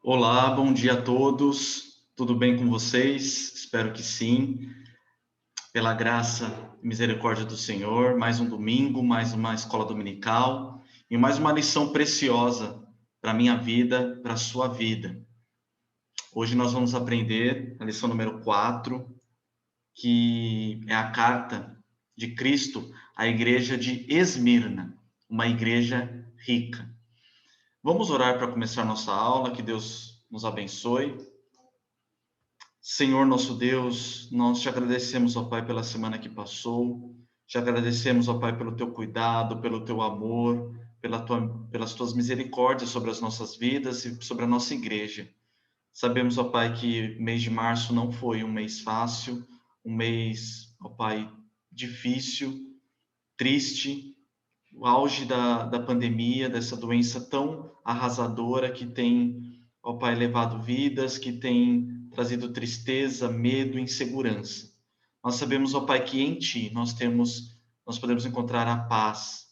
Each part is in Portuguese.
Olá, bom dia a todos. Tudo bem com vocês? Espero que sim. Pela graça e misericórdia do Senhor, mais um domingo, mais uma escola dominical e mais uma lição preciosa para a minha vida, para a sua vida. Hoje nós vamos aprender a lição número 4, que é a carta de Cristo à igreja de Esmirna, uma igreja rica. Vamos orar para começar nossa aula, que Deus nos abençoe. Senhor nosso Deus, nós te agradecemos, ó Pai, pela semana que passou, te agradecemos, ó Pai, pelo teu cuidado, pelo teu amor, pelas tuas misericórdias sobre as nossas vidas e sobre a nossa igreja. Sabemos, ó Pai, que o mês de março não foi um mês fácil, um mês, ó Pai, difícil, triste, o auge da pandemia, dessa doença tão arrasadora que tem, ó Pai, levado vidas, que tem trazido tristeza, medo, insegurança. Nós sabemos, ó Pai, que em Ti nós podemos encontrar a paz,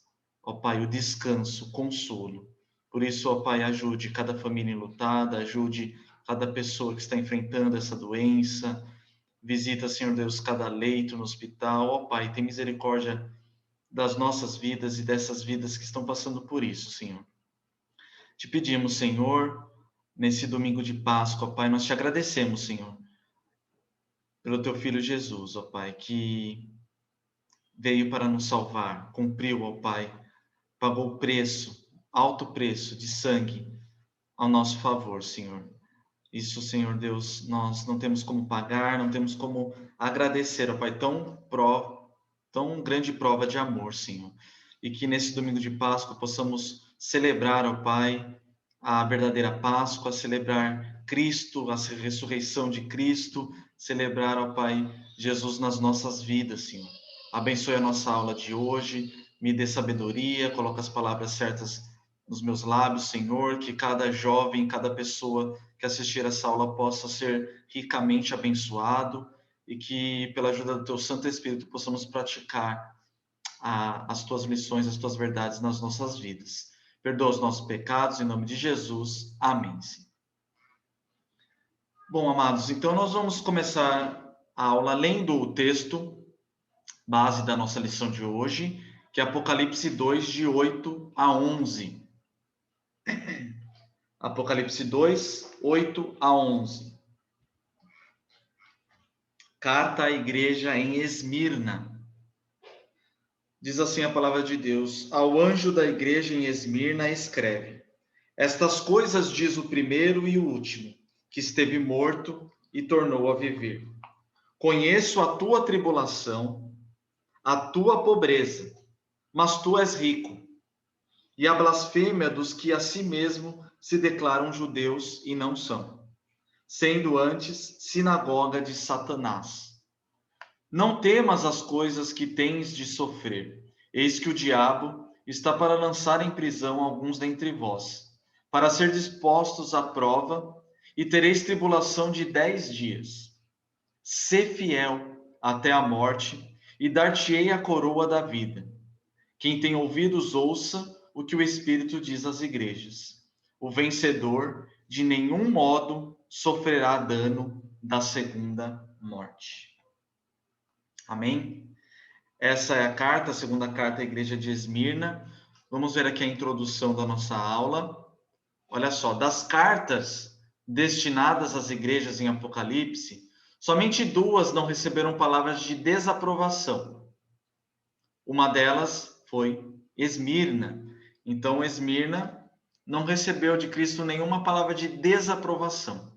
ó Pai, o descanso, o consolo. Por isso, ó Pai, ajude cada família enlutada, ajude cada pessoa que está enfrentando essa doença. Visita, Senhor Deus, cada leito no hospital. Ó Pai, tem misericórdia das nossas vidas e dessas vidas que estão passando por isso, Senhor. Te pedimos, Senhor, nesse domingo de Páscoa, Pai, nós te agradecemos, Senhor, pelo teu filho Jesus, ó Pai, que veio para nos salvar, cumpriu, ó Pai, pagou o preço, alto preço de sangue ao nosso favor, Senhor. Isso, Senhor Deus, nós não temos como pagar, não temos como agradecer, ó Pai, tão grande prova de amor, Senhor. E que nesse domingo de Páscoa possamos celebrar, ó Pai, a verdadeira Páscoa, celebrar Cristo, a ressurreição de Cristo, celebrar, ó Pai, Jesus nas nossas vidas, Senhor. Abençoe a nossa aula de hoje, me dê sabedoria, coloque as palavras certas nos meus lábios, Senhor, que cada jovem, cada pessoa que assistir essa aula possa ser ricamente abençoado e que, pela ajuda do Teu Santo Espírito, possamos praticar as Tuas lições, as Tuas verdades nas nossas vidas. Perdoa os nossos pecados, em nome de Jesus. Amém. Bom, amados, então nós vamos começar a aula lendo o texto base da nossa lição de hoje, que é Apocalipse 2, de 8 a 11. Apocalipse 2, 8 a 11. Carta à igreja em Esmirna. Diz assim a palavra de Deus: ao anjo da igreja em Esmirna escreve: estas coisas diz o primeiro e o último, que esteve morto e tornou a viver. Conheço a tua tribulação, a tua pobreza, mas tu és rico, e a blasfêmia dos que a si mesmo se declaram judeus e não são, sendo antes sinagoga de Satanás. Não temas as coisas que tens de sofrer. Eis que o diabo está para lançar em prisão alguns dentre vós, para ser dispostos à prova, e tereis tribulação de 10 dias. Sê fiel até a morte, e dar-te-ei a coroa da vida. Quem tem ouvidos, ouça o que o Espírito diz às igrejas. O vencedor, de nenhum modo, sofrerá dano da segunda morte. Amém? Essa é a carta, a segunda carta à igreja de Esmirna. Vamos ver aqui a introdução da nossa aula. Olha só, das cartas destinadas às igrejas em Apocalipse, somente duas não receberam palavras de desaprovação. Uma delas foi Esmirna. Então, Esmirna não recebeu de Cristo nenhuma palavra de desaprovação.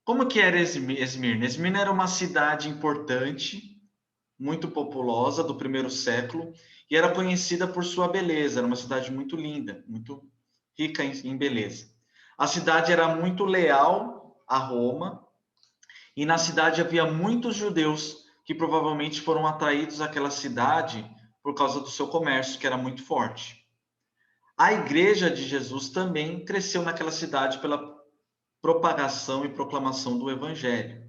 Como que era Esmirna? Esmirna era uma cidade importante, muito populosa, do primeiro século, e era conhecida por sua beleza. Era uma cidade muito linda, muito rica em beleza. A cidade era muito leal a Roma, e na cidade havia muitos judeus que provavelmente foram atraídos àquela cidade por causa do seu comércio, que era muito forte. A igreja de Jesus também cresceu naquela cidade pela propagação e proclamação do evangelho.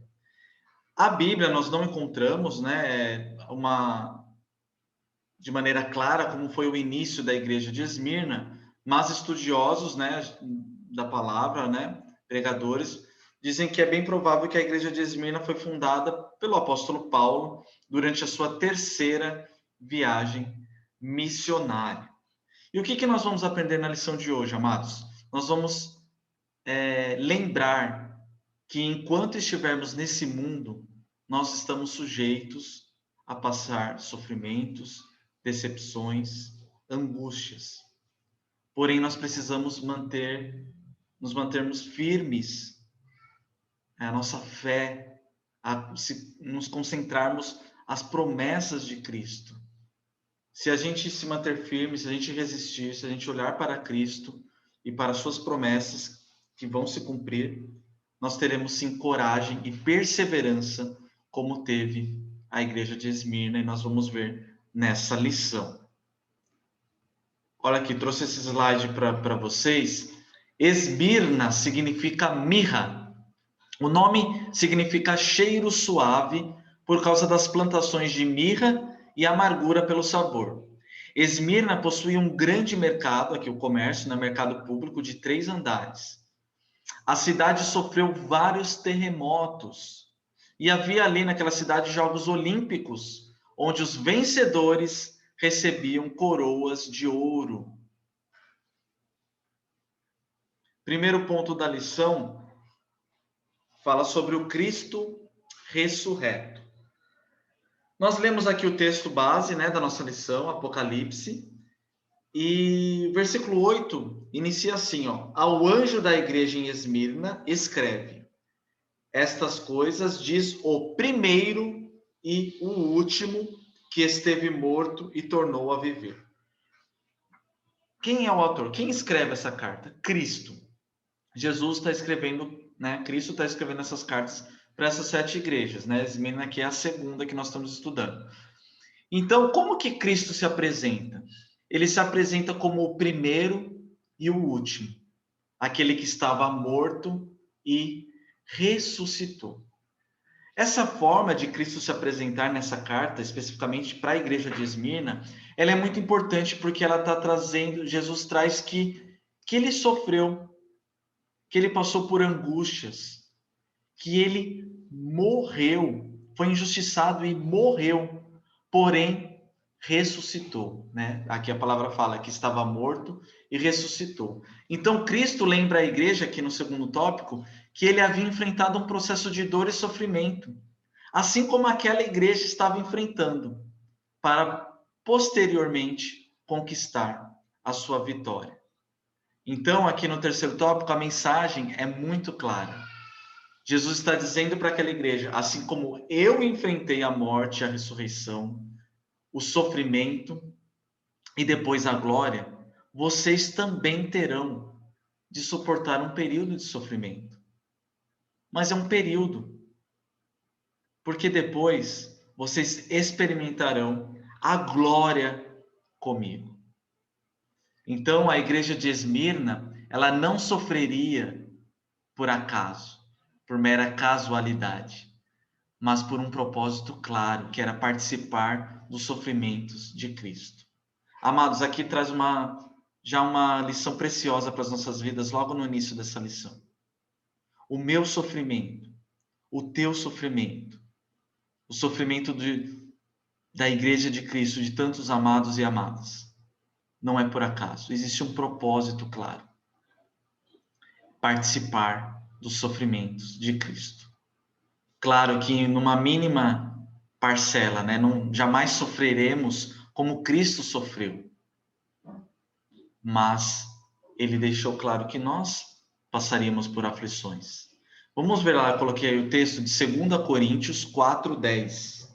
A Bíblia nós não encontramos, né, de maneira clara como foi o início da igreja de Esmirna, mas estudiosos, né, da palavra, né, pregadores, dizem que é bem provável que a igreja de Esmirna foi fundada pelo apóstolo Paulo durante a sua terceira viagem missionária. E o que nós vamos aprender na lição de hoje, amados? Nós vamos lembrar que enquanto estivermos nesse mundo, nós estamos sujeitos a passar sofrimentos, decepções, angústias. Porém, nós precisamos nos mantermos firmes, a nossa fé, nos concentrarmos as promessas de Cristo. Se a gente se manter firme, se a gente resistir, se a gente olhar para Cristo e para suas promessas que vão se cumprir, nós teremos sim coragem e perseverança, como teve a igreja de Esmirna, e nós vamos ver nessa lição. Olha aqui, trouxe esse slide para vocês. Esmirna significa mirra. O nome significa cheiro suave por causa das plantações de mirra e amargura pelo sabor. Esmirna possui um grande mercado, aqui o comércio, mercado público de 3 andares. A cidade sofreu vários terremotos e havia ali naquela cidade Jogos Olímpicos, onde os vencedores recebiam coroas de ouro. Primeiro ponto da lição fala sobre o Cristo ressurreto. Nós lemos aqui o texto base, da nossa lição, Apocalipse, e versículo 8 inicia assim, ao anjo da igreja em Esmirna, escreve: estas coisas diz o primeiro e o último que esteve morto e tornou a viver. Quem é o autor? Quem escreve essa carta? Cristo. Jesus está escrevendo, Cristo está escrevendo essas cartas para essas 7 igrejas, Esmirna que é a segunda que nós estamos estudando. Então, como que Cristo se apresenta? Ele se apresenta como o primeiro e o último, aquele que estava morto e ressuscitou. Essa forma de Cristo se apresentar nessa carta, especificamente para a igreja de Esmirna, ela é muito importante porque ela está trazendo, Jesus traz que ele sofreu, que ele passou por angústias, que ele morreu, foi injustiçado e morreu, porém ressuscitou, Aqui a palavra fala que estava morto e ressuscitou. Então Cristo lembra a igreja, aqui no segundo tópico, que ele havia enfrentado um processo de dor e sofrimento, assim como aquela igreja estava enfrentando, para posteriormente conquistar a sua vitória. Então, aqui no terceiro tópico, a mensagem é muito clara. Jesus está dizendo para aquela igreja, assim como eu enfrentei a morte e a ressurreição, o sofrimento e depois a glória, vocês também terão de suportar um período de sofrimento. Mas é um período, porque depois vocês experimentarão a glória comigo. Então a igreja de Esmirna, ela não sofreria por acaso, por mera casualidade, mas por um propósito claro, que era participar dos sofrimentos de Cristo. Amados, aqui traz já uma lição preciosa para as nossas vidas logo no início dessa lição. O meu sofrimento, o teu sofrimento, o sofrimento da igreja de Cristo, de tantos amados e amadas, não é por acaso. Existe um propósito claro. Participar dos sofrimentos de Cristo. Claro que numa mínima parcela, jamais sofreremos como Cristo sofreu. Mas ele deixou claro que nós passaríamos por aflições. Vamos ver lá, eu coloquei aí o texto de 2 Coríntios 4:10.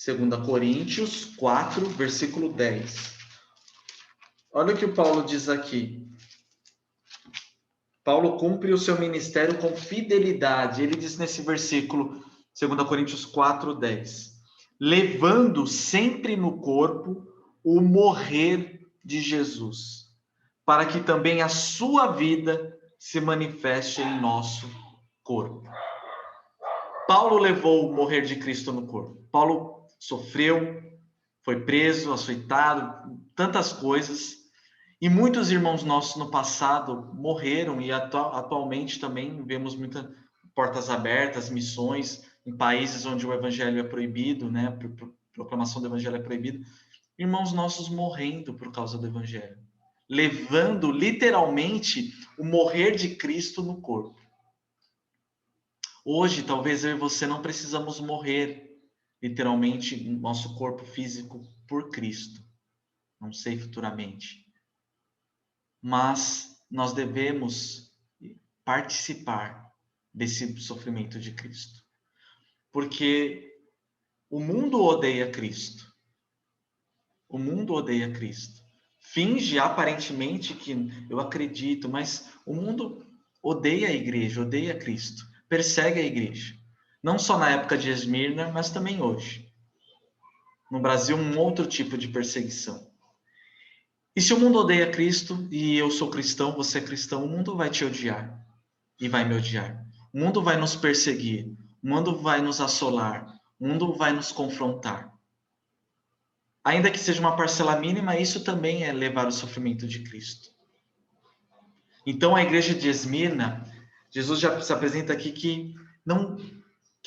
2 Coríntios 4, versículo 10. Olha o que o Paulo diz aqui. Paulo cumpre o seu ministério com fidelidade. Ele diz nesse versículo, 2 Coríntios 4:10. Levando sempre no corpo o morrer de Jesus, para que também a sua vida se manifeste em nosso corpo. Paulo levou o morrer de Cristo no corpo. Paulo sofreu, foi preso, açoitado, tantas coisas. E muitos irmãos nossos no passado morreram e atualmente também vemos muitas portas abertas, missões em países onde o evangelho é proibido, né? A proclamação do evangelho é proibida. Irmãos nossos morrendo por causa do evangelho, levando literalmente o morrer de Cristo no corpo. Hoje, talvez eu e você não precisamos morrer literalmente no nosso corpo físico por Cristo. Não sei futuramente. Mas nós devemos participar desse sofrimento de Cristo. Porque o mundo odeia Cristo. O mundo odeia Cristo. Finge aparentemente que eu acredito, mas o mundo odeia a igreja, odeia Cristo, persegue a igreja. Não só na época de Esmirna, mas também hoje. No Brasil, um outro tipo de perseguição. E se o mundo odeia Cristo, e eu sou cristão, você é cristão, o mundo vai te odiar e vai me odiar. O mundo vai nos perseguir, o mundo vai nos assolar, o mundo vai nos confrontar. Ainda que seja uma parcela mínima, isso também é levar o sofrimento de Cristo. Então, a igreja de Esmirna, Jesus já se apresenta aqui que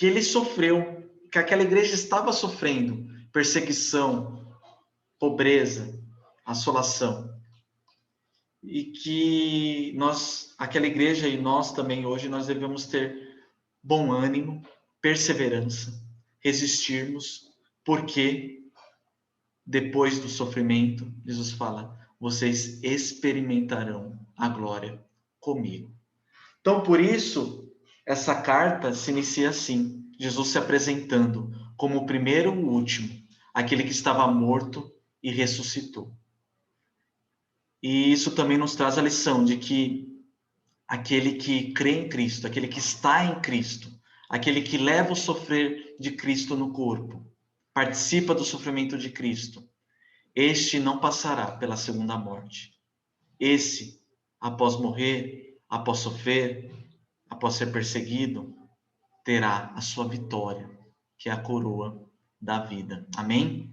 ele sofreu, que aquela igreja estava sofrendo perseguição, pobreza, assolação. E que aquela igreja e nós também hoje, nós devemos ter bom ânimo, perseverança, resistirmos, porque depois do sofrimento, Jesus fala, vocês experimentarão a glória comigo. Então, por isso, essa carta se inicia assim, Jesus se apresentando como o primeiro e o último, aquele que estava morto e ressuscitou. E isso também nos traz a lição de que aquele que crê em Cristo, aquele que está em Cristo, aquele que leva o sofrer de Cristo no corpo, participa do sofrimento de Cristo, este não passará pela segunda morte. Esse, após morrer, após sofrer, após ser perseguido, terá a sua vitória, que é a coroa da vida. Amém?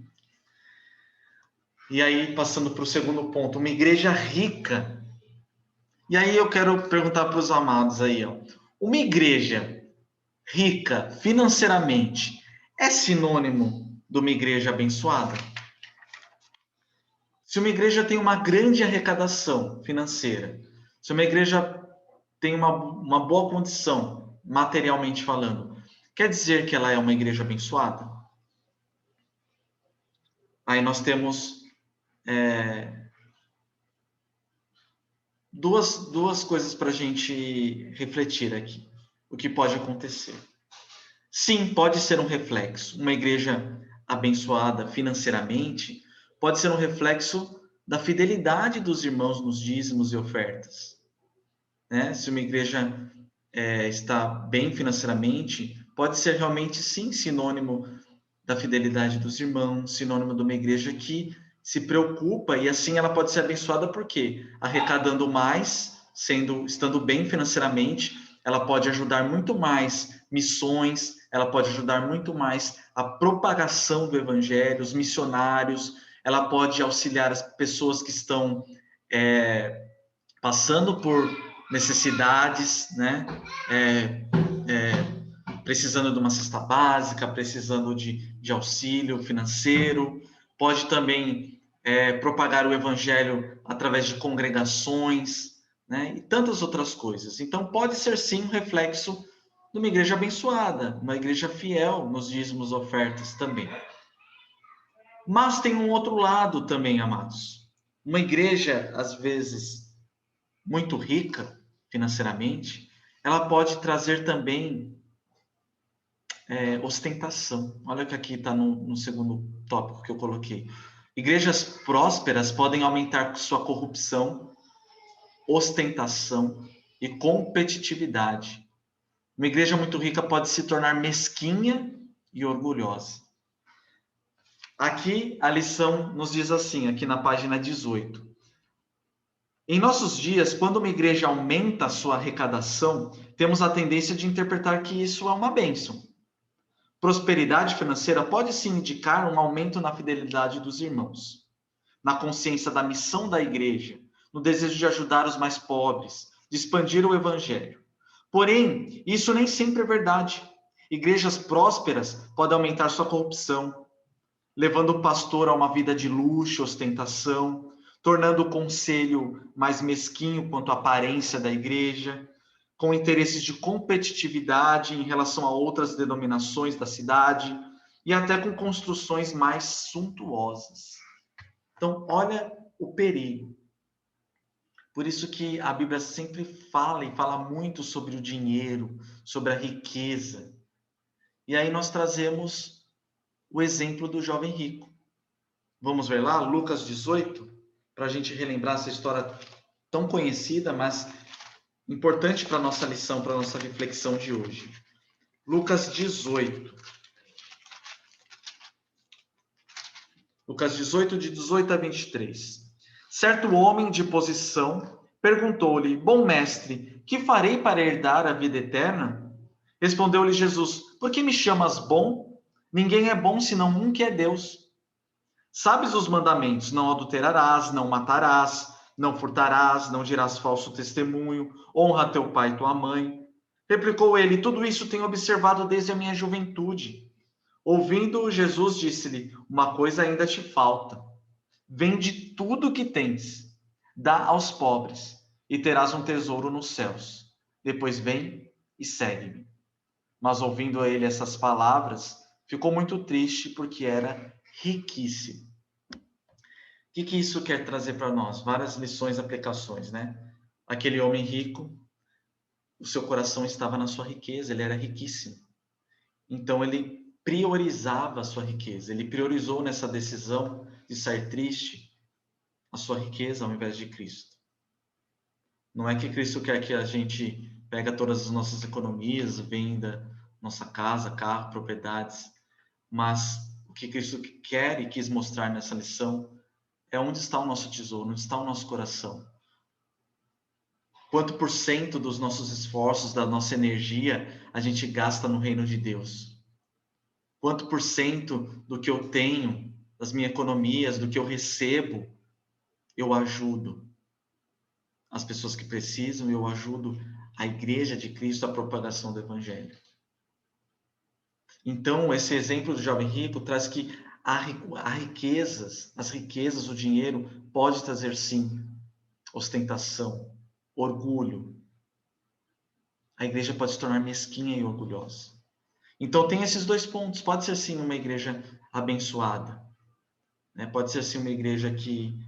E aí, passando para o segundo ponto, uma igreja rica. E aí eu quero perguntar para os amados aí, ó. Uma igreja rica financeiramente é sinônimo de uma igreja abençoada? Se uma igreja tem uma grande arrecadação financeira, se uma igreja tem uma boa condição, materialmente falando, quer dizer que ela é uma igreja abençoada? Aí nós temos duas coisas para a gente refletir aqui. O que pode acontecer? Sim, pode ser um reflexo. Uma igreja abençoada financeiramente pode ser um reflexo da fidelidade dos irmãos nos dízimos e ofertas. Né? Se uma igreja está bem financeiramente, pode ser realmente, sim, sinônimo da fidelidade dos irmãos, sinônimo de uma igreja que se preocupa, e assim ela pode ser abençoada porque arrecadando mais, estando bem financeiramente, ela pode ajudar muito mais missões, ela pode ajudar muito mais a propagação do evangelho, os missionários, ela pode auxiliar as pessoas que estão passando por necessidades, né? Precisando de uma cesta básica, precisando de auxílio financeiro, pode também propagar o evangelho através de congregações, né? E tantas outras coisas. Então, pode ser sim um reflexo de uma igreja abençoada, uma igreja fiel nos dízimos e ofertas também. Mas tem um outro lado também, amados. Uma igreja, às vezes, muito rica financeiramente, ela pode trazer também ostentação. Olha o que aqui está no segundo tópico que eu coloquei. Igrejas prósperas podem aumentar sua corrupção, ostentação e competitividade. Uma igreja muito rica pode se tornar mesquinha e orgulhosa. Aqui a lição nos diz assim, aqui na página 18. Em nossos dias, quando uma igreja aumenta a sua arrecadação, temos a tendência de interpretar que isso é uma bênção. Prosperidade financeira pode sim indicar um aumento na fidelidade dos irmãos. na consciência da missão da igreja, no desejo de ajudar os mais pobres, de expandir o evangelho. Porém, isso nem sempre é verdade. Igrejas prósperas podem aumentar sua corrupção, levando o pastor a uma vida de luxo, ostentação, tornando o conselho mais mesquinho quanto à aparência da igreja, com interesses de competitividade em relação a outras denominações da cidade e até com construções mais suntuosas. Então, olha o perigo. Por isso que a Bíblia sempre fala e fala muito sobre o dinheiro, sobre a riqueza. E aí nós trazemos o exemplo do jovem rico. Vamos ver lá, Lucas 18, para a gente relembrar essa história tão conhecida, mas importante para a nossa lição, para a nossa reflexão de hoje. Lucas 18. Lucas 18, de 18 a 23. Certo homem de posição perguntou-lhe: Bom mestre, que farei para herdar a vida eterna? Respondeu-lhe Jesus: Por que me chamas bom? Ninguém é bom senão um que é Deus. Sabes os mandamentos: não adulterarás, não matarás, não furtarás, não dirás falso testemunho, honra teu pai e tua mãe. Replicou ele: Tudo isso tenho observado desde a minha juventude. Ouvindo, Jesus disse-lhe: Uma coisa ainda te falta. Vende tudo o que tens, dá aos pobres, e terás um tesouro nos céus. Depois vem e segue-me. Mas ouvindo ele essas palavras, ficou muito triste porque era riquíssimo. O que isso quer trazer para nós? Várias lições, aplicações, né? Aquele homem rico, o seu coração estava na sua riqueza, ele era riquíssimo. Então ele priorizava a sua riqueza, ele priorizou nessa decisão de sair triste a sua riqueza ao invés de Cristo. Não é que Cristo quer que a gente pegue todas as nossas economias, venda nossa casa, carro, propriedades, mas o que Cristo quer e quis mostrar nessa lição é onde está o nosso tesouro, onde está o nosso coração. Quanto por cento dos nossos esforços, da nossa energia, a gente gasta no reino de Deus? Quanto por cento do que eu tenho, das minhas economias, do que eu recebo, eu ajudo as pessoas que precisam, eu ajudo a igreja de Cristo, a propagação do evangelho? Então, esse exemplo do jovem rico traz que as riquezas, o dinheiro pode trazer sim ostentação, orgulho. A igreja pode se tornar mesquinha e orgulhosa. Então tem esses dois pontos. Pode ser sim uma igreja abençoada, né? Pode ser sim uma igreja que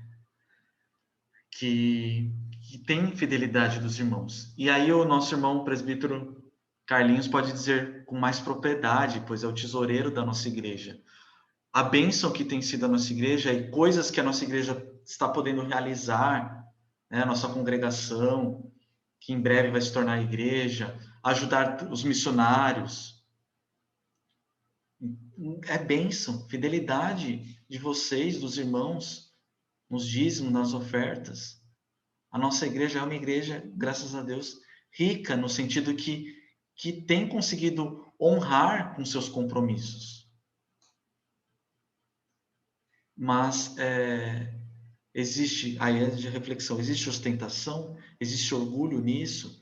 tem fidelidade dos irmãos. E aí o nosso irmão o presbítero Carlinhos pode dizer com mais propriedade, pois é o tesoureiro da nossa igreja. A bênção que tem sido a nossa igreja e coisas que a nossa igreja está podendo realizar, né? A nossa congregação, que em breve vai se tornar igreja, ajudar os missionários. É bênção, fidelidade de vocês, dos irmãos, nos dízimos, nas ofertas. A nossa igreja é uma igreja, graças a Deus, rica, no sentido que tem conseguido honrar com seus compromissos. Mas existe, aí é de reflexão, existe ostentação, existe orgulho nisso,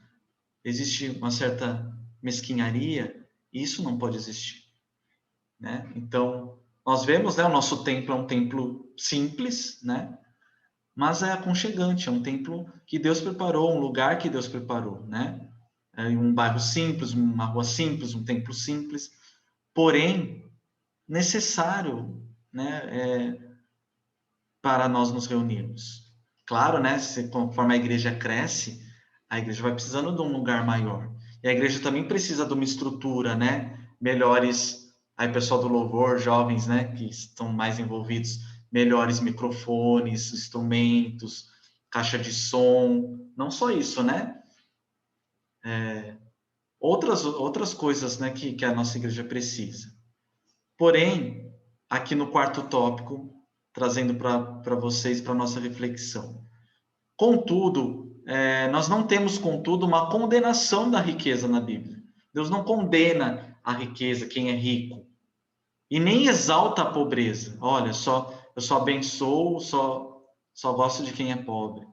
existe uma certa mesquinharia, isso não pode existir, né? Então, nós vemos, né, o nosso templo é um templo simples, né? Mas é aconchegante, é um templo que Deus preparou, um lugar que Deus preparou, né? É um bairro simples, uma rua simples, um templo simples, porém necessário, né, para nós nos reunirmos. Claro, né, conforme a igreja cresce, a igreja vai precisando de um lugar maior. E a igreja também precisa de uma estrutura, né? Melhores, aí pessoal do louvor, jovens, né, que estão mais envolvidos, melhores microfones, instrumentos, caixa de som, não só isso, né? Outras coisas, né, que a nossa igreja precisa. Porém, aqui no quarto tópico, trazendo para vocês, para a nossa reflexão. Contudo, nós não temos, contudo, uma condenação da riqueza na Bíblia. Deus não condena a riqueza, quem é rico, e nem exalta a pobreza. Olha só, eu só abençoo, só gosto de quem é pobre.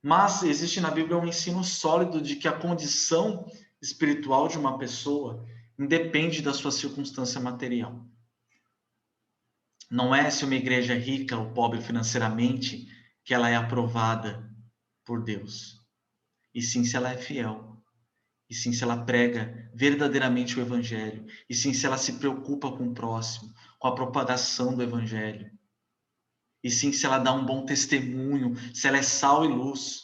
Mas existe na Bíblia um ensino sólido de que a condição espiritual de uma pessoa independe da sua circunstância material. Não é se uma igreja é rica ou pobre financeiramente que ela é aprovada por Deus. E sim se ela é fiel. E sim se ela prega verdadeiramente o Evangelho. E sim se ela se preocupa com o próximo, com a propagação do Evangelho. E sim se ela dá um bom testemunho, se ela é sal e luz.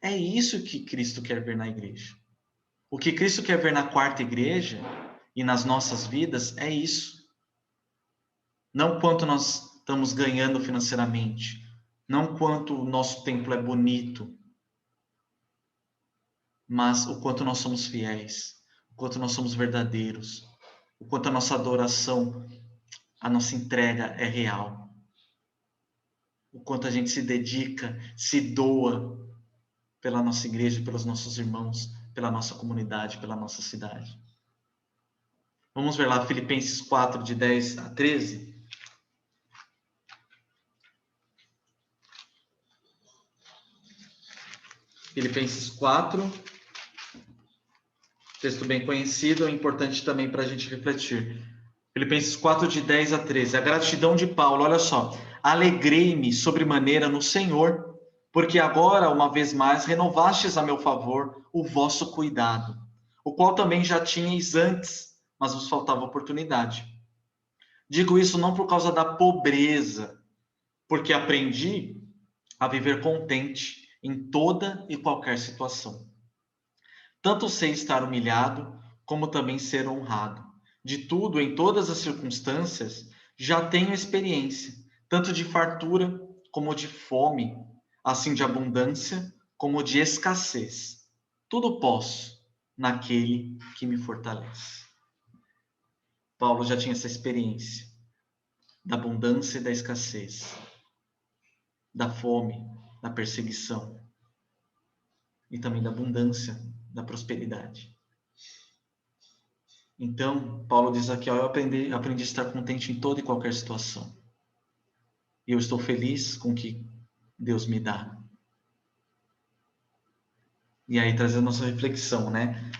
É isso que Cristo quer ver na igreja. O que Cristo quer ver na quarta igreja e nas nossas vidas é isso. Não quanto nós estamos ganhando financeiramente, não quanto o nosso templo é bonito, mas o quanto nós somos fiéis, o quanto nós somos verdadeiros, o quanto a nossa adoração, a nossa entrega é real, o quanto a gente se dedica, se doa pela nossa igreja, pelos nossos irmãos, pela nossa comunidade, pela nossa cidade. Vamos ver lá Filipenses 4, de 10 a 13. Filipenses 4, texto bem conhecido, é importante também para a gente refletir. Filipenses 4, de 10 a 13. A gratidão de Paulo, olha só. Alegrei-me sobremaneira no Senhor, porque agora, uma vez mais, renovastes a meu favor o vosso cuidado, o qual também já tinhais antes, mas vos faltava oportunidade. Digo isso não por causa da pobreza, porque aprendi a viver contente em toda e qualquer situação. Tanto sei estar humilhado, como também ser honrado. De tudo, em todas as circunstâncias, já tenho experiência, tanto de fartura como de fome, assim de abundância como de escassez. Tudo posso naquele que me fortalece. Paulo já tinha essa experiência da abundância e da escassez, da fome, da perseguição e também da abundância, da prosperidade. Então, Paulo diz aqui, ó, eu aprendi a estar contente em toda e qualquer situação. E eu estou feliz com o que Deus me dá. E aí, trazendo a nossa reflexão, né?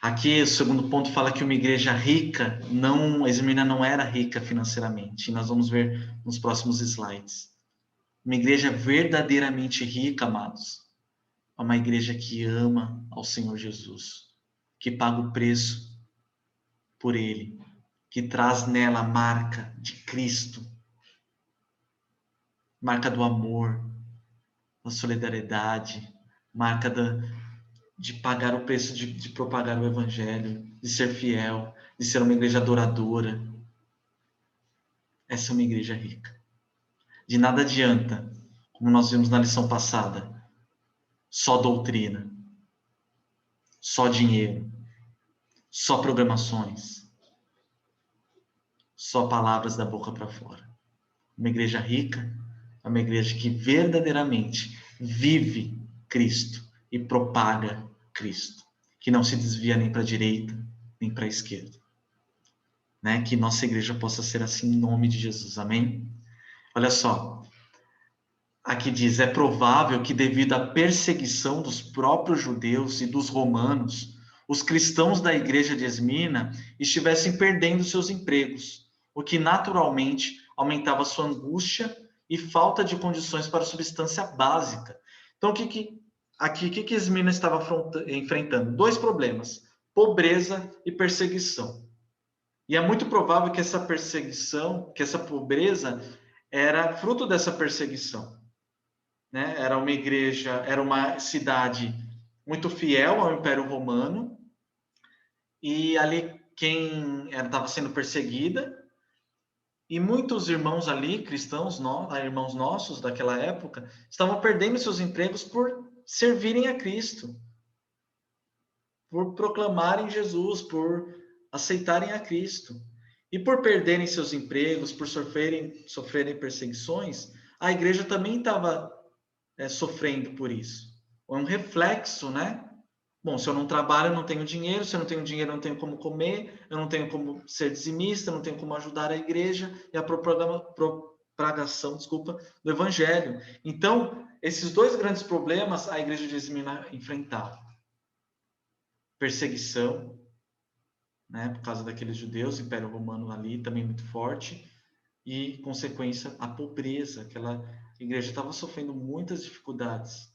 Aqui, o segundo ponto fala que uma igreja rica, Esmirna não era rica financeiramente. E nós vamos ver nos próximos slides. Uma igreja verdadeiramente rica, amados, é uma igreja que ama ao Senhor Jesus, que paga o preço por Ele, que traz nela a marca de Cristo, marca do amor, da solidariedade, marca de pagar o preço de propagar o Evangelho, de ser fiel, de ser uma igreja adoradora. Essa é uma igreja rica. De nada adianta, como nós vimos na lição passada, só doutrina, só dinheiro, só programações, só palavras da boca para fora. Uma igreja rica é uma igreja que verdadeiramente vive Cristo e propaga Cristo, que não se desvia nem para a direita, nem para a esquerda. Né? Que nossa igreja possa ser assim em nome de Jesus, amém? Olha só, aqui diz, é provável que devido à perseguição dos próprios judeus e dos romanos, os cristãos da igreja de Esmirna estivessem perdendo seus empregos, o que naturalmente aumentava sua angústia e falta de condições para a subsistência básica. Então, o que Esmirna estava enfrentando? Dois problemas, pobreza e perseguição. E é muito provável que essa perseguição, que essa pobreza era fruto dessa perseguição. Né? Era uma igreja, era uma cidade muito fiel ao Império Romano, e ali quem estava sendo perseguida, e muitos irmãos ali, cristãos, irmãos nossos daquela época, estavam perdendo seus empregos por servirem a Cristo, por proclamarem Jesus, por aceitarem a Cristo. E por perderem seus empregos, por sofrerem perseguições, a igreja também estava sofrendo por isso. É um reflexo, né, Bom, se eu não trabalho, eu não tenho dinheiro. Se eu não tenho dinheiro, eu não tenho como comer. Eu não tenho como ser dizimista. Eu não tenho como ajudar a igreja e a propagação, desculpa, do evangelho. Então, esses dois grandes problemas a igreja de Esmirna enfrentava: perseguição, né, por causa daqueles judeus, Império Romano ali também muito forte, e consequência a pobreza. Aquela igreja estava sofrendo muitas dificuldades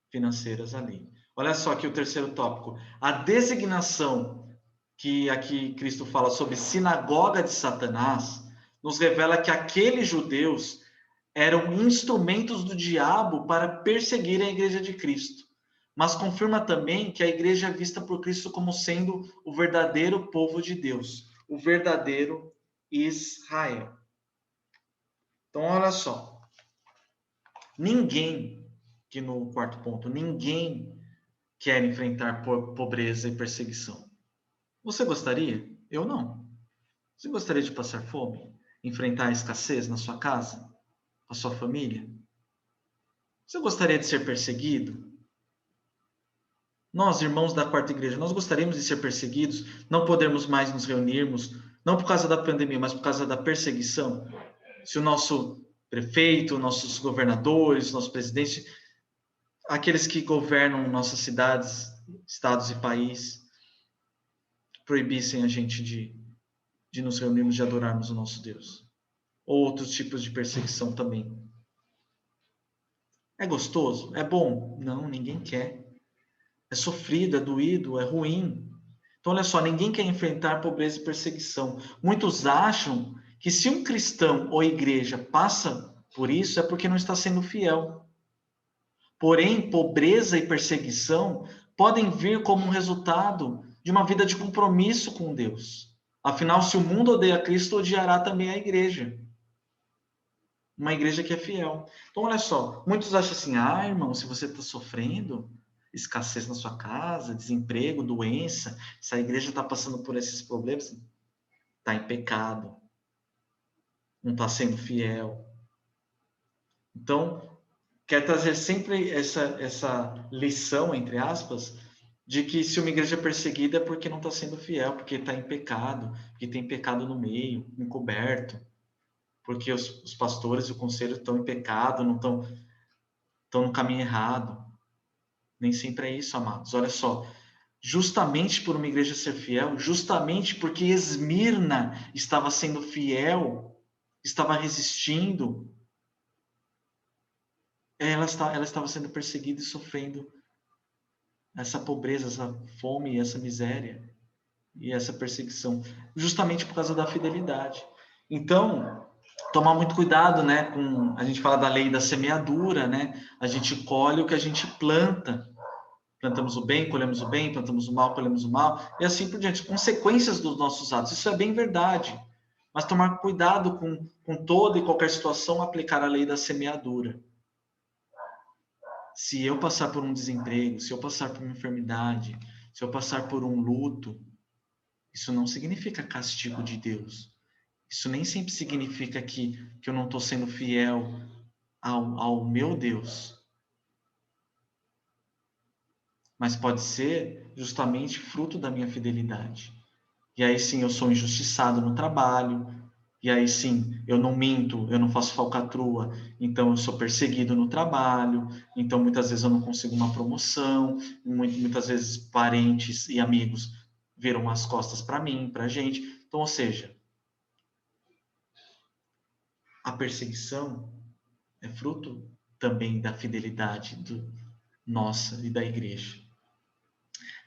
financeiras ali. Olha só aqui o terceiro tópico: a designação que aqui Cristo fala sobre sinagoga de Satanás nos revela que aqueles judeus eram instrumentos do diabo para perseguir a igreja de Cristo. Mas confirma também que a igreja é vista por Cristo como sendo o verdadeiro povo de Deus, o verdadeiro Israel. Então, olha só. Ninguém, que no quarto ponto, ninguém quer enfrentar pobreza e perseguição. Você gostaria? Eu não. Você gostaria de passar fome? Enfrentar a escassez na sua casa? Com a sua família? Você gostaria de ser perseguido? Nós, irmãos da quarta igreja, nós gostaríamos de ser perseguidos, não podermos mais nos reunirmos, não por causa da pandemia, mas por causa da perseguição? Se o nosso prefeito, nossos governadores, nosso presidente, aqueles que governam nossas cidades, estados e país, proibissem a gente de nos reunirmos, de adorarmos o nosso Deus. Ou outros tipos de perseguição também. É gostoso? É bom? Não, ninguém quer. É sofrido, é doído, é ruim. Então, olha só, ninguém quer enfrentar pobreza e perseguição. Muitos acham que se um cristão ou igreja passa por isso, é porque não está sendo fiel. Porém, pobreza e perseguição podem vir como um resultado de uma vida de compromisso com Deus. Afinal, se o mundo odeia Cristo, odiará também a igreja. Uma igreja que é fiel. Então, olha só, muitos acham assim: ah, irmão, se você está sofrendo escassez na sua casa, desemprego, doença, se a igreja está passando por esses problemas, está em pecado, não está sendo fiel. Então, quer trazer sempre essa lição, entre aspas, de que se uma igreja é perseguida é porque não está sendo fiel, porque está em pecado, porque tem pecado no meio, encoberto, porque os pastores e o conselho estão em pecado, não estão no caminho errado. Nem sempre é isso, amados. Olha só, justamente por uma igreja ser fiel, justamente porque Esmirna estava sendo fiel, estava resistindo, ela estava sendo perseguida e sofrendo essa pobreza, essa fome, essa miséria e essa perseguição, justamente por causa da fidelidade. Então, tomar muito cuidado, né? A gente fala da lei da semeadura, né? A gente colhe o que a gente planta. Plantamos o bem, colhemos o bem, plantamos o mal, colhemos o mal, e assim por diante. Consequências dos nossos atos. Isso é bem verdade. Mas tomar cuidado com toda e qualquer situação, aplicar a lei da semeadura. Se eu passar por um desemprego, se eu passar por uma enfermidade, se eu passar por um luto, isso não significa castigo de Deus. Isso nem sempre significa que eu não estou sendo fiel ao meu Deus. Mas pode ser justamente fruto da minha fidelidade. E aí sim eu sou injustiçado no trabalho, e aí sim eu não minto, eu não faço falcatrua, então eu sou perseguido no trabalho, então muitas vezes eu não consigo uma promoção, muitas vezes parentes e amigos viram as costas para mim, para a gente. Então, ou seja, a perseguição é fruto também da fidelidade nossa e da igreja.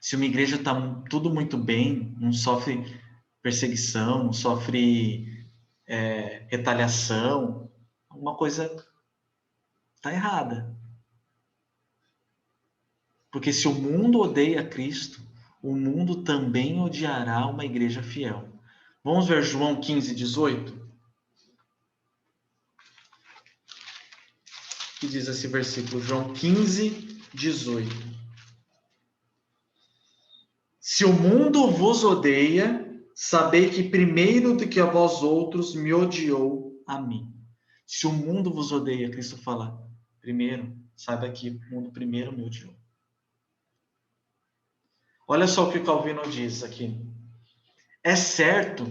Se uma igreja está tudo muito bem, não sofre perseguição, não sofre retaliação, alguma coisa está errada. Porque se o mundo odeia Cristo, o mundo também odiará uma igreja fiel. Vamos ver João 15, 18? Que diz esse versículo, João 15, 18. Se o mundo vos odeia, sabei que primeiro do que a vós outros me odiou a mim. Se o mundo vos odeia, Cristo fala, primeiro, saiba que o mundo primeiro me odiou. Olha só o que Calvino diz aqui. É certo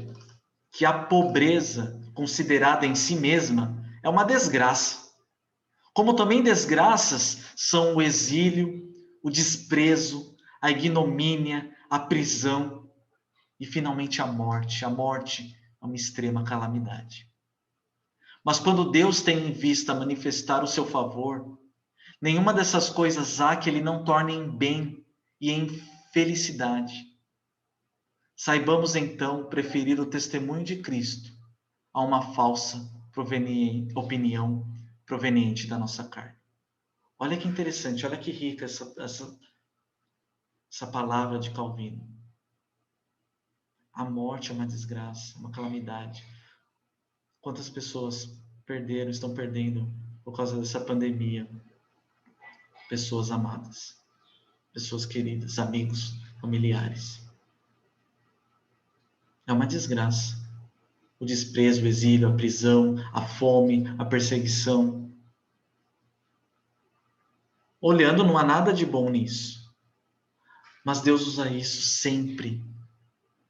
que a pobreza, considerada em si mesma, é uma desgraça. Como também desgraças são o exílio, o desprezo, a ignomínia, a prisão e, finalmente, a morte. A morte é uma extrema calamidade. Mas quando Deus tem em vista manifestar o seu favor, nenhuma dessas coisas há que ele não torne em bem e em felicidade. Saibamos, então, preferir o testemunho de Cristo a uma falsa opinião proveniente da nossa carne. Olha que interessante, olha que rica essa palavra de Calvino. A morte é uma desgraça, uma calamidade. Quantas pessoas estão perdendo por causa dessa pandemia? Pessoas amadas, pessoas queridas, amigos, familiares. É uma desgraça. O desprezo, o exílio, a prisão, a fome, a perseguição. Olhando, não há nada de bom nisso. Mas Deus usa isso sempre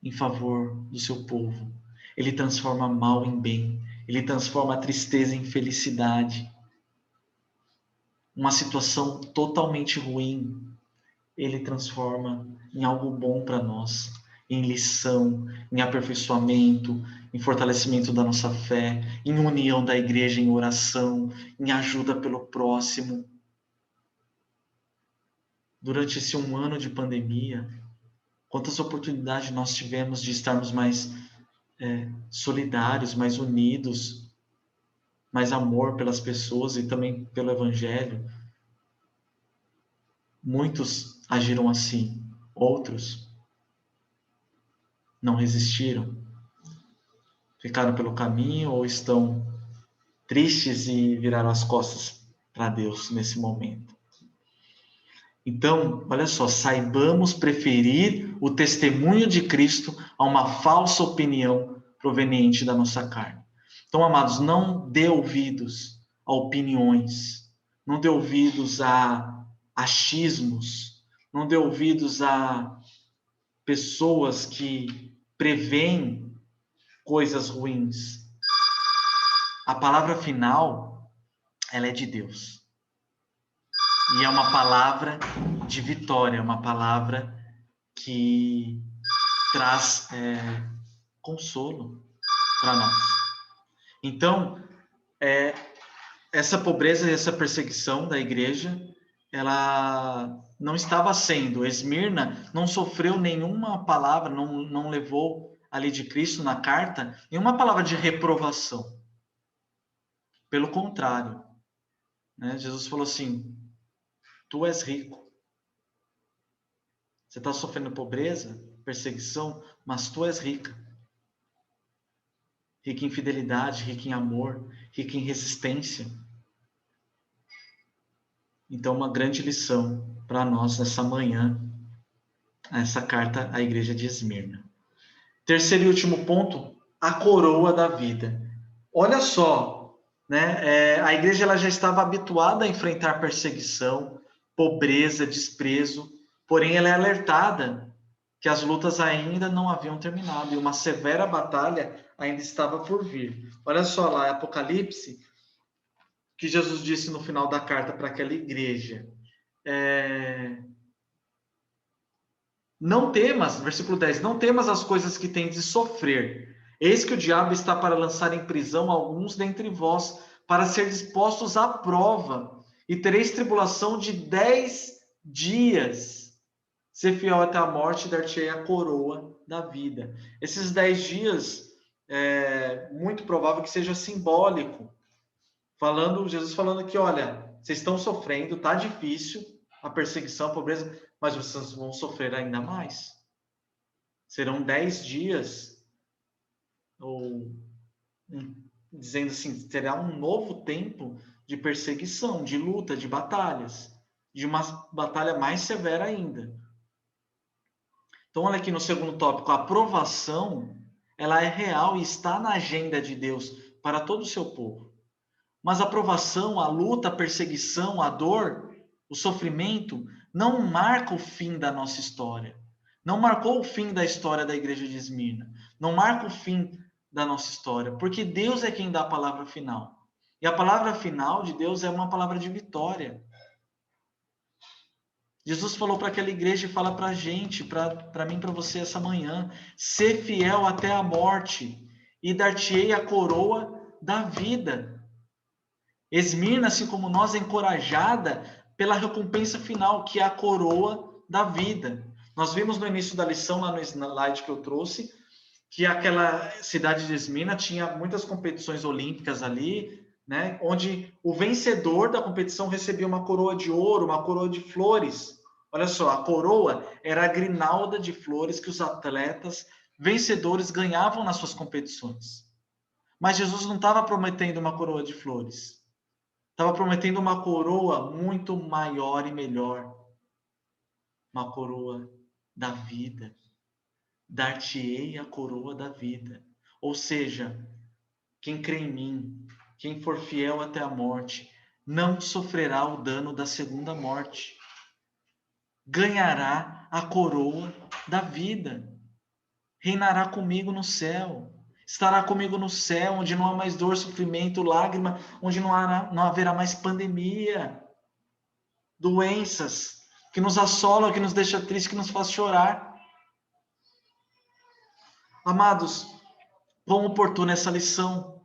em favor do seu povo. Ele transforma mal em bem. Ele transforma a tristeza em felicidade. Uma situação totalmente ruim, ele transforma em algo bom para nós. Em lição, em aperfeiçoamento, em fortalecimento da nossa fé, em união da igreja em oração, em ajuda pelo próximo. Durante esse 1 ano de pandemia, quantas oportunidades nós tivemos de estarmos mais solidários, mais unidos, mais amor pelas pessoas e também pelo Evangelho. Muitos agiram assim, outros não resistiram, ficaram pelo caminho ou estão tristes e viraram as costas para Deus nesse momento. Então, olha só, saibamos preferir o testemunho de Cristo a uma falsa opinião proveniente da nossa carne. Então, amados, não dê ouvidos a opiniões, não dê ouvidos a achismos, não dê ouvidos a pessoas que preveem coisas ruins. A palavra final, ela é de Deus. E é uma palavra de vitória, uma palavra que traz consolo para nós. Então, essa pobreza e essa perseguição da igreja, ela não estava sendo. Esmirna não sofreu nenhuma palavra, não levou ali de Cristo na carta, nenhuma palavra de reprovação. Pelo contrário, né? Jesus falou assim: tu és rico. Você está sofrendo pobreza, perseguição, mas tu és rica. Rica em fidelidade, rica em amor, rica em resistência. Então, uma grande lição para nós nessa manhã, essa carta à igreja de Esmirna. Terceiro e último ponto, a coroa da vida. Olha só, né? A igreja ela já estava habituada a enfrentar perseguição, pobreza, desprezo, porém ela é alertada que as lutas ainda não haviam terminado e uma severa batalha ainda estava por vir. Olha só lá, Apocalipse, que Jesus disse no final da carta para aquela igreja. Não temas, versículo 10, não temas as coisas que tens de sofrer. Eis que o diabo está para lançar em prisão alguns dentre vós, para ser dispostos à prova, e tereis tribulação de 10 dias. Ser fiel até a morte, dar-te-ei a coroa da vida. Esses 10 dias, muito provável que seja simbólico. Jesus falando que, olha, vocês estão sofrendo, tá difícil, a perseguição, a pobreza, mas vocês vão sofrer ainda mais. Serão 10 dias, ou dizendo assim, terá um novo tempo de perseguição, de luta, de batalhas, de uma batalha mais severa ainda. Então, olha aqui no segundo tópico, a aprovação, ela é real e está na agenda de Deus para todo o seu povo. Mas a provação, a luta, a perseguição, a dor, o sofrimento, não marca o fim da nossa história. Não marcou o fim da história da igreja de Esmirna. Não marca o fim da nossa história, porque Deus é quem dá a palavra final. E a palavra final de Deus é uma palavra de vitória. Jesus falou para aquela igreja e fala para a gente, para mim, para você essa manhã: ser fiel até a morte, e dar-te-ei a coroa da vida. Esmirna, assim como nós, é encorajada pela recompensa final, que é a coroa da vida. Nós vimos no início da lição, lá no slide que eu trouxe, que aquela cidade de Esmirna tinha muitas competições olímpicas ali, né, onde o vencedor da competição recebia uma coroa de ouro, uma coroa de flores. Olha só, a coroa era a grinalda de flores que os atletas vencedores ganhavam nas suas competições. Mas Jesus não estava prometendo uma coroa de flores. Estava prometendo uma coroa muito maior e melhor. Uma coroa da vida. Dar-te-ei a coroa da vida. Ou seja, quem crê em mim, quem for fiel até a morte, não sofrerá o dano da segunda morte. Ganhará a coroa da vida. Reinará comigo no céu. Estará comigo no céu, onde não há mais dor, sofrimento, lágrima, onde não haverá mais pandemia, doenças que nos assolam, que nos deixa triste, que nos faz chorar. Amados, quão oportuna essa lição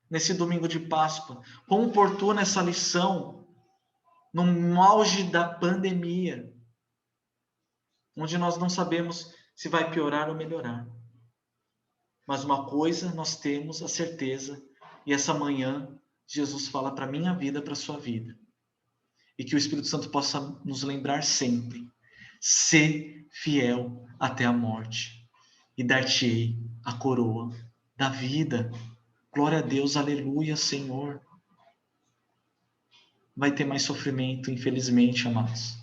nesse domingo de Páscoa. Quão oportuna essa lição no auge da pandemia, onde nós não sabemos se vai piorar ou melhorar. Mas uma coisa nós temos a certeza, e essa manhã Jesus fala para a minha vida, para a sua vida. E que o Espírito Santo possa nos lembrar sempre: ser fiel até a morte, e dar-te-ei a coroa da vida. Glória a Deus, aleluia, Senhor. Vai ter mais sofrimento, infelizmente, amados.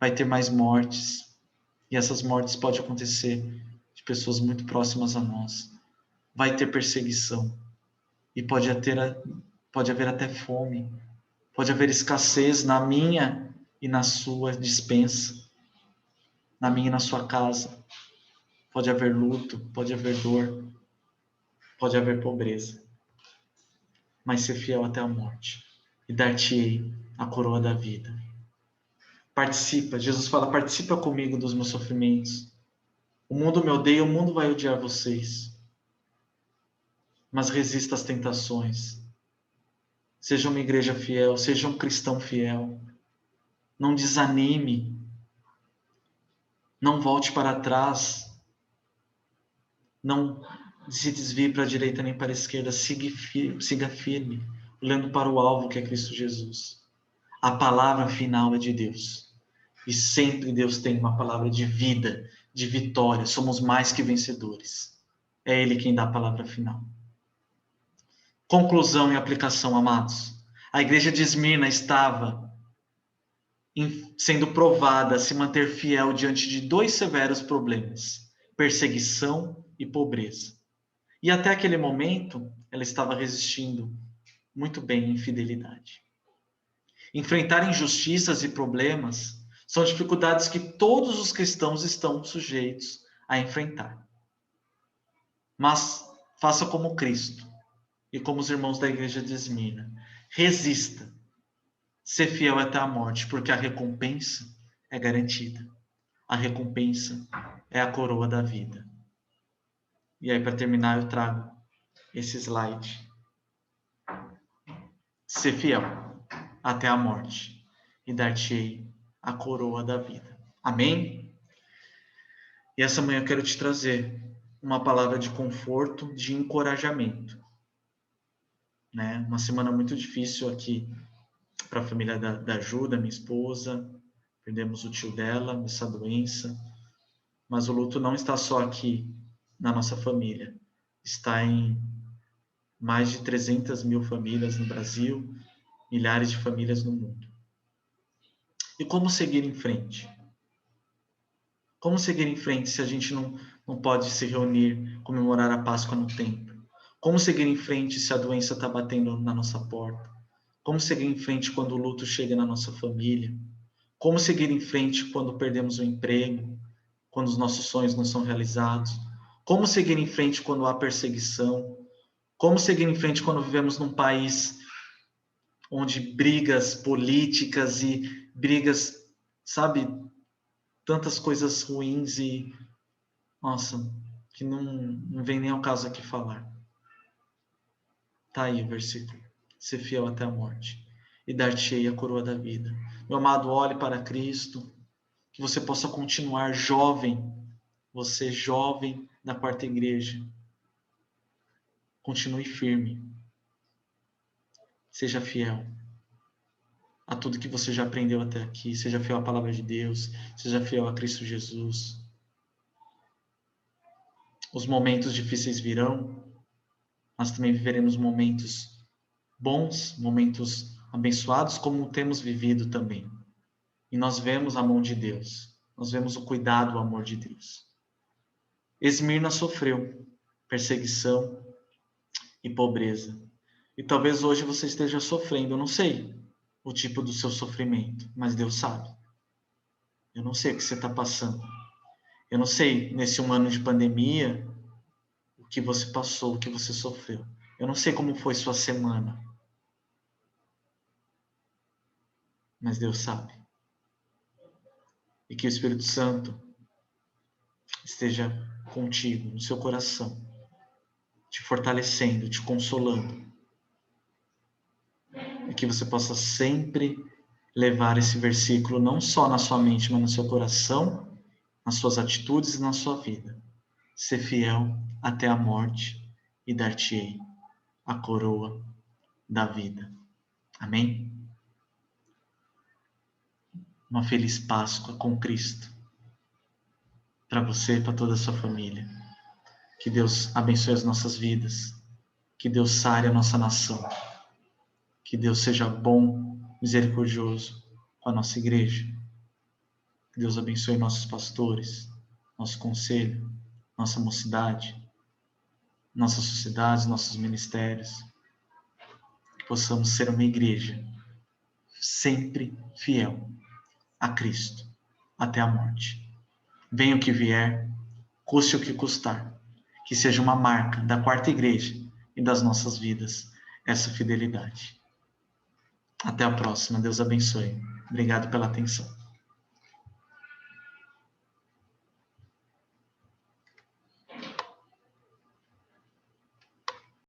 Vai ter mais mortes. E essas mortes podem acontecer de pessoas muito próximas a nós. Vai ter perseguição. E pode haver até fome. Pode haver escassez na minha e na sua despensa. Na minha e na sua casa. Pode haver luto, pode haver dor. Pode haver pobreza. Mas ser fiel até a morte. E dar-te-ei a coroa da vida. Participa, Jesus fala: participa comigo dos meus sofrimentos. O mundo me odeia, o mundo vai odiar vocês. Mas resista às tentações. Seja uma igreja fiel, seja um cristão fiel. Não desanime. Não volte para trás. Não se desvie para a direita nem para a esquerda. Siga firme, olhando para o alvo que é Cristo Jesus. A palavra final é de Deus. E sempre Deus tem uma palavra de vida, de vitória. Somos mais que vencedores. É Ele quem dá a palavra final. Conclusão e aplicação, amados. A igreja de Esmirna estava sendo provada a se manter fiel diante de dois severos problemas: perseguição e pobreza. E até aquele momento, ela estava resistindo muito bem em fidelidade. Enfrentar injustiças e problemas são dificuldades que todos os cristãos estão sujeitos a enfrentar. Mas faça como Cristo e como os irmãos da igreja de Esmirna. Resista. Ser fiel até a morte, porque a recompensa é garantida. A recompensa é a coroa da vida. E aí, para terminar, eu trago esse slide. Ser fiel até a morte, e dar-te-ei a coroa da vida. Amém? E essa manhã eu quero te trazer uma palavra de conforto, de encorajamento. Né? Uma semana muito difícil aqui para a família da Ju, da minha esposa. Perdemos o tio dela, essa doença. Mas o luto não está só aqui na nossa família. Está em mais de 300 mil famílias no Brasil, milhares de famílias no mundo. E como seguir em frente? Como seguir em frente se a gente não pode se reunir, comemorar a Páscoa no templo? Como seguir em frente se a doença está batendo na nossa porta? Como seguir em frente quando o luto chega na nossa família? Como seguir em frente quando perdemos o emprego? quando os nossos sonhos não são realizados? Como seguir em frente quando há perseguição? Como seguir em frente quando vivemos num país onde brigas políticas e brigas, sabe, tantas coisas ruins e, nossa, que não vem nem ao caso aqui falar. Tá aí o versículo. Ser fiel até a morte e dar-te-ei a coroa da vida. Meu amado, olhe para Cristo, que você possa continuar jovem, você jovem da quarta igreja. Continue firme. Seja fiel a tudo que você já aprendeu até aqui. Seja fiel à palavra de Deus. Seja fiel a Cristo Jesus. Os momentos difíceis virão. Nós também viveremos momentos bons, momentos abençoados, como temos vivido também. E nós vemos a mão de Deus. Nós vemos o cuidado, o amor de Deus. Esmirna sofreu perseguição e pobreza. E talvez hoje você esteja sofrendo, eu não sei o tipo do seu sofrimento, mas Deus sabe. Eu não sei o que você está passando. Eu não sei, nesse 1 ano de pandemia, o que você passou, o que você sofreu. Eu não sei como foi sua semana. Mas Deus sabe. E que o Espírito Santo esteja contigo, no seu coração, te fortalecendo, te consolando. E que você possa sempre levar esse versículo não só na sua mente, mas no seu coração, nas suas atitudes e na sua vida. Ser fiel até a morte e dar-te-ei a coroa da vida. Amém? Uma feliz Páscoa com Cristo. Para você e para toda a sua família. Que Deus abençoe as nossas vidas. Que Deus sare a nossa nação. Que Deus seja bom, misericordioso com a nossa igreja. Que Deus abençoe nossos pastores, nosso conselho, nossa mocidade, nossas sociedades, nossos ministérios. Que possamos ser uma igreja sempre fiel a Cristo até a morte. Venha o que vier, custe o que custar. Que seja uma marca da quarta igreja e das nossas vidas essa fidelidade. Até a próxima. Deus abençoe. Obrigado pela atenção.